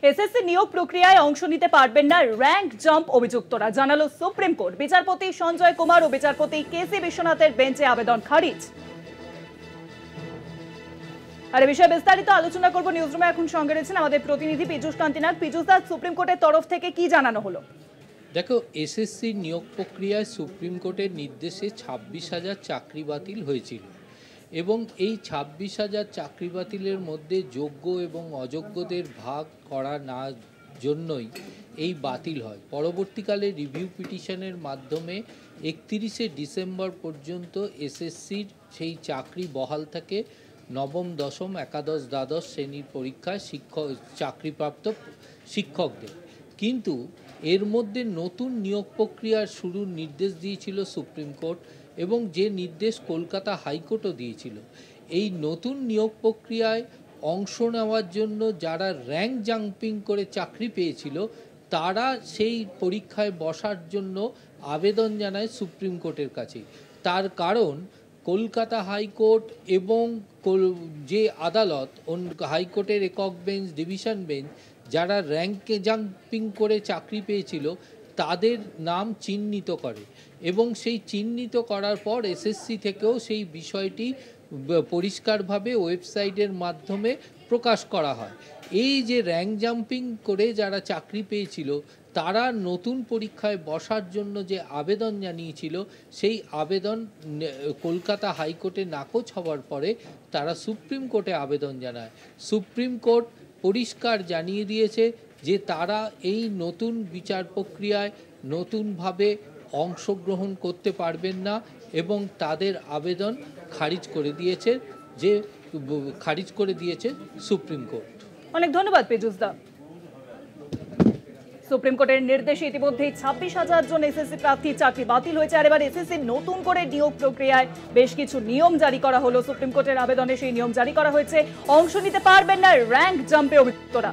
SSC নিয়োগ প্রক্রিয়ায় অংশ নিতে পারবেন না র্যাঙ্ক জাম্প অভিযুক্তরা, জানালো সুপ্রিম কোর্ট। বিচারপতি সঞ্জয় কুমার ও বিচারপতি কেসি বিশ্বনাথের বেঞ্চে আবেদন খারিজ। আর এই বিষয়ে বিস্তারিত আলোচনা করব। নিউজরুমে এখন সঙ্গে রয়েছেন আমাদের প্রতিনিধি পীযূষ কান্তিনাথ। পীযূষ দা, সুপ্রিম কোর্টের তরফ থেকে কি জানানো হলো? দেখো, এসএসসি নিয়োগ প্রক্রিয়ায় সুপ্রিম কোর্টের নির্দেশে 26,000 চাকরি বাতিল হয়েছিল এবং এই 26,000 চাকরি বাতিলের মধ্যে যোগ্য এবং অযোগ্যদের ভাগ করা না জন্যই এই বাতিল হয়। পরবর্তীকালে রিভিউ পিটিশনের মাধ্যমে 31শে ডিসেম্বর পর্যন্ত এসএসসির সেই চাকরি বহাল থাকে নবম, দশম, একাদশ, দ্বাদশ শ্রেণীর পরীক্ষায় চাকরিপ্রাপ্ত শিক্ষকদের। কিন্তু এর মধ্যে নতুন নিয়োগ প্রক্রিয়ার শুরুর নির্দেশ দিয়েছিল সুপ্রিম কোর্ট এবং যে নির্দেশ কলকাতা হাইকোর্টও দিয়েছিল। এই নতুন নিয়োগ প্রক্রিয়ায় অংশ নেওয়ার জন্য যারা র্যাঙ্ক জাম্পিং করে চাকরি পেয়েছিল তারা সেই পরীক্ষায় বসার জন্য আবেদন জানায় সুপ্রিম কোর্টের কাছে। তার কারণ কলকাতা হাইকোর্ট এবং যে আদালত, হাইকোর্টের একক বেঞ্চ, ডিভিশন বেঞ্চ, যারা র্যাঙ্কে জাম্পিং করে চাকরি পেয়েছিল তাদের নাম চিহ্নিত করে এবং সেই চিহ্নিত করার পর এসএসসি থেকেও সেই বিষয়টি পরিষ্কারভাবে ওয়েবসাইটের মাধ্যমে প্রকাশ করা হয়। এই যে র্যাঙ্ক জাম্পিং করে যারা চাকরি পেয়েছিল তারা নতুন পরীক্ষায় বসার জন্য যে আবেদন জানিয়েছিল সেই আবেদন কলকাতা হাইকোর্টে নাকচ হওয়ার পরে তারা সুপ্রিম কোর্টে আবেদন জানায়। সুপ্রিম কোর্ট পরিষ্কার জানিয়ে দিয়েছে যে তারা এই নতুন বিচার প্রক্রিয়ায় নতুনভাবে অংশগ্রহণ করতে পারবেন না এবং তাদের আবেদন খারিজ করে দিয়েছে সুপ্রিম কোর্ট। অনেক ধন্যবাদ পীযূষ দা। সুপ্রিম কোর্টের নির্দেশে ইতিমধ্যেই 26,000 জন এসএসসি প্রার্থী চাকরি বাতিল হয়েছে। আর এবার এসএসসি নতুন করে নিয়োগ প্রক্রিয়ায় বেশ কিছু নিয়ম জারি করা হলো। সুপ্রিম কোর্টের আবেদনে সেই নিয়ম জারি করা হয়েছে। অংশ নিতে পারবেন না র্যাঙ্ক জাম্পে অভিযুক্তরা।